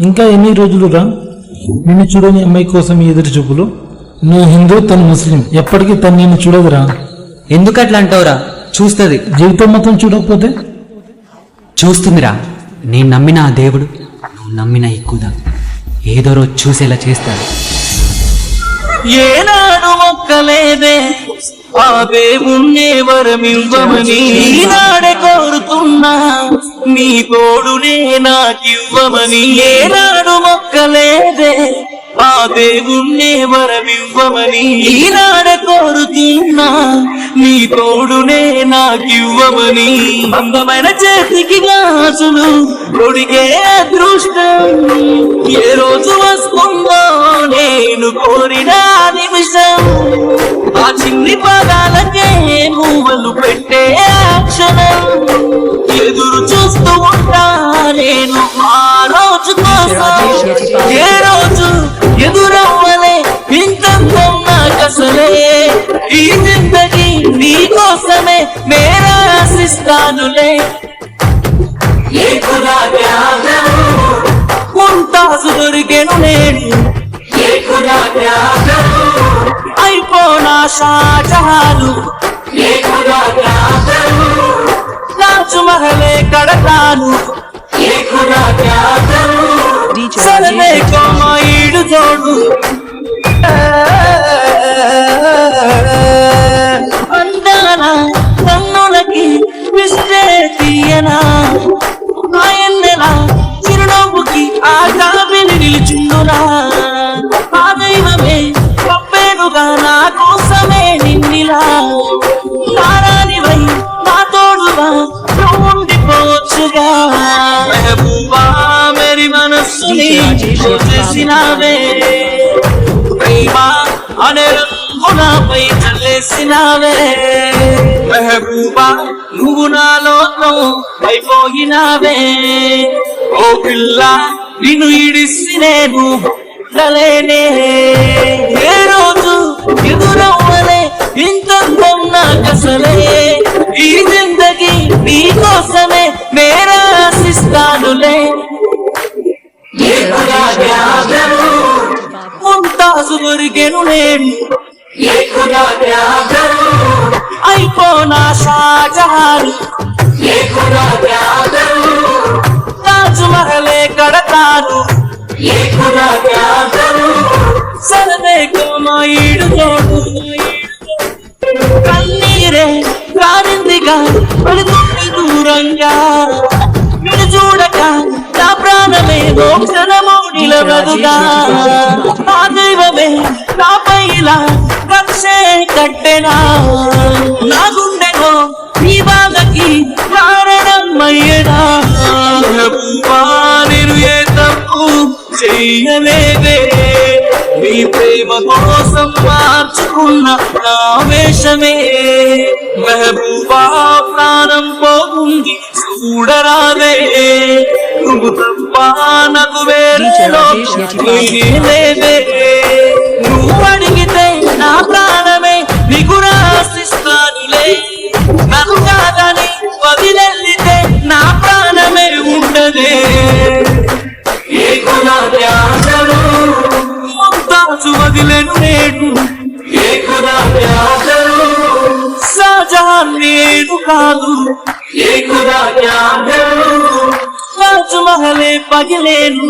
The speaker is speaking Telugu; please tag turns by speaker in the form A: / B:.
A: ఇంకా ఎన్ని రోజులు రా నిన్ను చూడని అమ్మాయి కోసం ఎదురు చూపులు? నువ్వు హిందూ, తను ముస్లిం, ఎప్పటికీ తను నిన్ను చూడదురా.
B: ఎందుకట్లా అంటావురా? చూస్తుంది.
A: జీవితం మొత్తం చూడకపోతే?
B: చూస్తుందిరా. నేను నమ్మిన ఆ దేవుడు నువ్వు నమ్మిన ఎక్కువదా ఏదో రోజు చూసేలా చేస్తాడు.
C: ఏనాడు మొక్కలేదే ఆ దేవుణ్ణే వరమివ్వమని, ఈనాడే కోరుతున్నా నీ తోడునే నాకివ్వమని. ఏనాడు మొక్కలేదే ఆ దేవుణ్ణే వరమివ్వమని, ఈనాడే కోరుతున్నా నీ తోడునే నాకివ్వమని. అందమైన చేతికి గాజులు కొడిగే అదృష్టం ఏ రోజు వస్తుందో నేను కోరిన నిమిషం. ఆ చిన్ని పాదాలకే మూవలు పెట్టే క్షణం ఎదురు చూస్తూ ఉంటా నేను ఆ రోజు కోసం. ఏ రోజు ఎదురవ్వలే ఇంత నాకసలే, ఈ జిందగీ నీ కోసమే నేనే ఆశిస్తానులే. ముంతాజు దొరికెను నేను, అయిపోనా షాజహాలు, తాజ్మహలే కడతాను. సరదే కోమాయిడు తోడు అందాల కన్నులకి విస్తే తీయనా, ఆయన్నెలా చిరునవ్వుకి ఆ కాపిని నిలిచిందునా. ఆ దైవమే పంపేడుగా నా కోసమే నిన్నిలా, తారానివై నా తోడుగా ఉండిపోవచ్చుగా. మెహబూబా మేరీ మనస్సుని చేసినావే, ప్రేమ అనే రంగులపై చల్లేసినావే. మెహబూబా నువ్వు నాలో అయిపోయినావే. ఓ పిల్ల నిన్ను ఇడిసి నేను ఉండలేనే. ఏ రోజు ఎదురవ్వలే ఇంత నాకసలే, ఈ జిందగీ నీ కోసమే నేనే ఆశిస్తానులే. ముంతాజు దొరికెను నేను, అయిపోనా షాజహాలు, తాజ్మహలే కడతాను. సరదే కోమాయిడు తోడు కన్నీరే కారిందిగా పడుతుంది దూరంగా. నిన్ను చూడక నా ప్రాణమే మోక్షణము నిలబదుగా. ఆ దైవమే నాపై ఇలా కక్షే కట్టెనా, నా గుండెలో నీ బాధకి కారణమయ్యేనా. నేను ఏ తప్పు చెయ్యలేదే, నీ ప్రేమ కోసం మార్చుకున్న నా వేషమే. మెహబూబా ప్రాణం పోతుంది చూడరాదే, నువ్వు తప్ప నాకు వేరే లేదే. నువ్వు అడిగితే నా ప్రాణమే నీకు రాసిస్తానులే, నన్ను కాదని వదిలెళ్ళితే నా ప్రాణమే ఉండదే. ముంతాజు వదిలేను నేను, షాజహాన్ నేను కాదు. తాజ్మహలే పగిలేను.